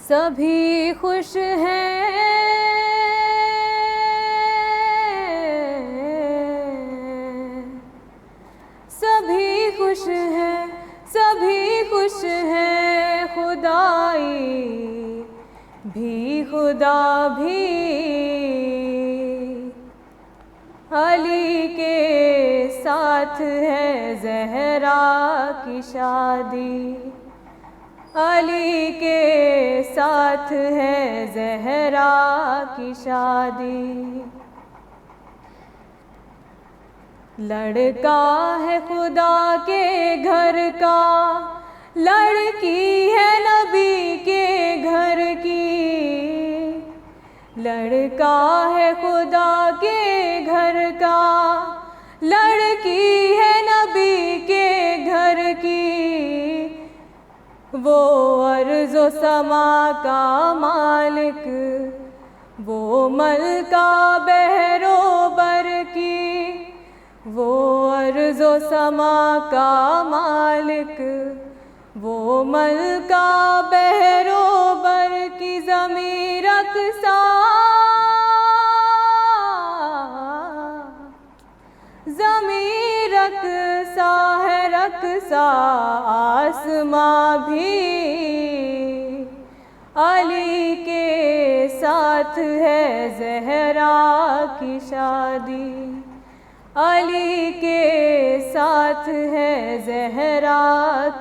सभी खुश हैं, सभी खुश हैं, सभी खुश हैं, खुदाई भी खुदा भी। अली के साथ है ज़हरा की शादी, अली के साथ है ज़हरा की शादी। लड़का है खुदा के घर का, लड़की है नबी के घर की। लड़का है खुदा के घर का, लड़की है नबी के घर की। वो अर्ज़ो समा का मालिक, वो मलका बहरो बर की। वो अर्ज़ो समा का मालिक, वो मलका बहरो बर की। ज़मीं रक़्सा, ज़मीं रक़्सा है, रक़्सा आसमां भी। अली के साथ है ज़हरा की शादी, अली के साथ है ज़हरा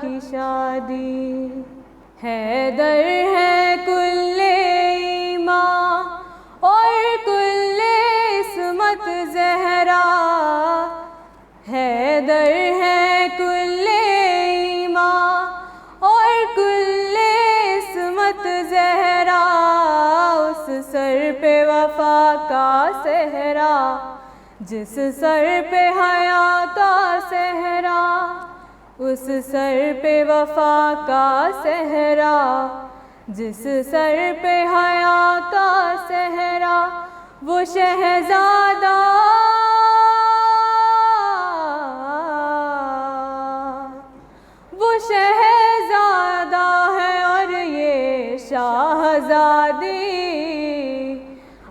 की शादी। हैदर है कुल्ले ईमां और कुल्ले इस्मत ज़हरा। हैदर है कुल्ले ईमां और कुल्ले इस्मत ज़हरा। उस सर पे वफ़ा का सहरा, जिस सर पे हया का सहरा। उस सर पे वफ़ा का सहरा, जिस सर पे हया का सहरा। वो शहज़ादा, वो शहज़ादा है और ये शाहज़ादी।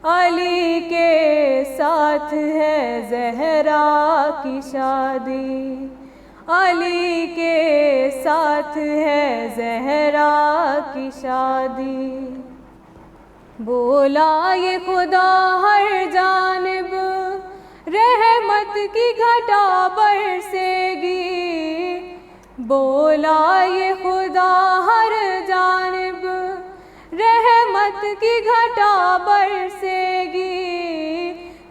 अली के साथ है ज़हरा की शादी, अली के साथ है ज़हरा की शादी। बोला ये खुदा हर जानिब, रहमत की घटा बरसेगी। बोला ये खुदा हर जानिब, रहमत की घटा बरसेगी।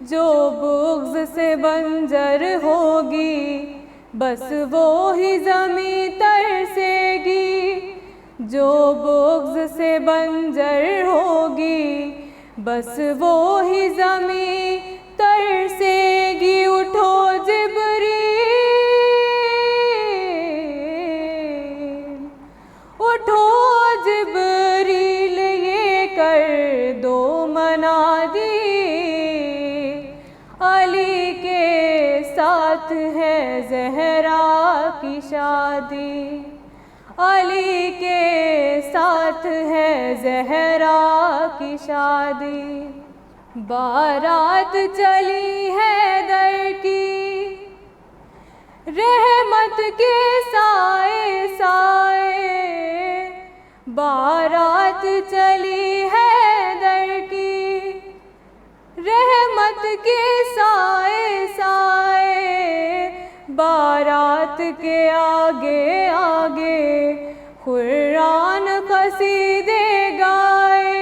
जो बुग़्ज़ से बंजर होगी, बस वो ही ज़मीं तरसेगी। जो बुग़्ज़ से बंजर होगी, बस वो ही ज़मीं तरसेगी। उठो जिब्रील, उठो जिब्रील, ये कर दो मनादी। अली के साथ है ज़हरा की शादी, अली के साथ है ज़हरा की शादी। बारात चली हैदर की, रहमत के साए साए। बारात चली हैदर की, रहमत के साए साए। बारात के आगे आगे कुरान क़सीदे गाए।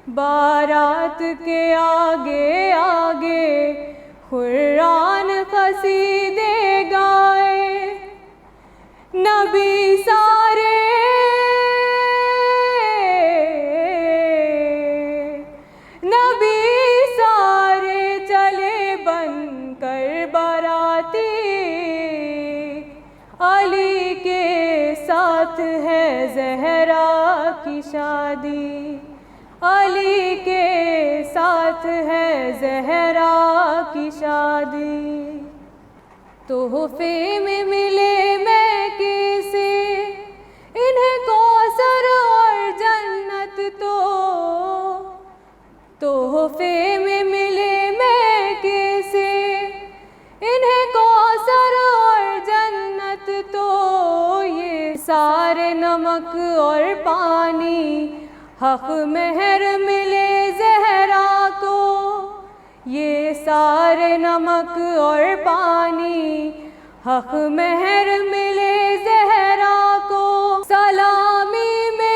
बारात के आगे आगे कुरान क़सीदे गाए। नबी सारे, नबी सारे चले बनकर बाराती। अली के साथ है ज़हरा की शादी, अली के साथ है ज़हरा की शादी। तोहफे में मिले मैके से इन्हें कौसर और जन्नत, तो तोहफे में मिले मैके से इन्हें कौसर और जन्नत, तो ये सारे नमक और पानी हक मेहर मिले ज़हरा को। ये सारे नमक और पानी हक मेहर मिले ज़हरा को। सलामी में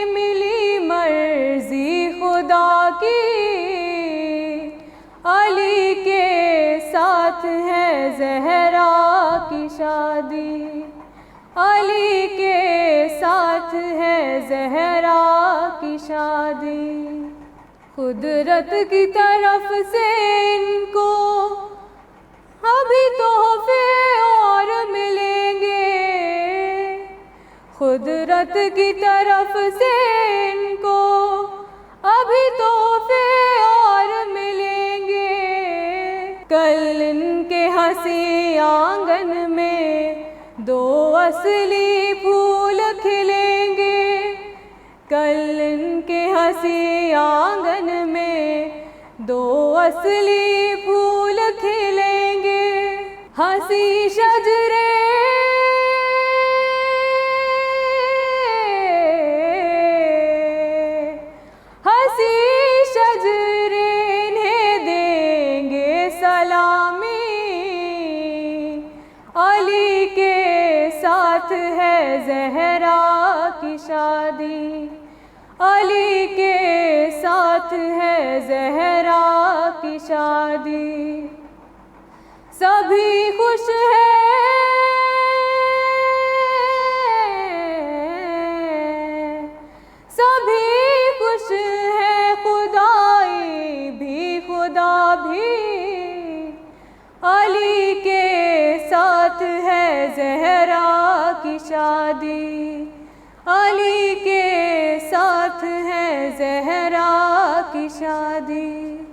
मिली मर्जी खुदा की। अली के साथ है ज़हरा की शादी। अली के साथ है ज़हरा की शादी। कुदरत की तरफ से इनको अभी तोहफे और मिलेंगे। कुदरत की तरफ से इनको अभी तोहफे और मिलेंगे। कल इनके हंसी आंगन में दो असली फूल खिलेंगे। कल इनके हंसी आंगन में दो असली फूल खिलेंगे। हंसी शजरे इन्हें देंगे सलामी। अली के साथ है ज़हरा की शादी। अली के साथ है ज़हरा की शादी। सभी खुश हैं, सभी खुश हैं, खुदाई भी खुदा भी। अली के साथ है ज़हरा की शादी। अली के साथ है ज़हरा की शादी।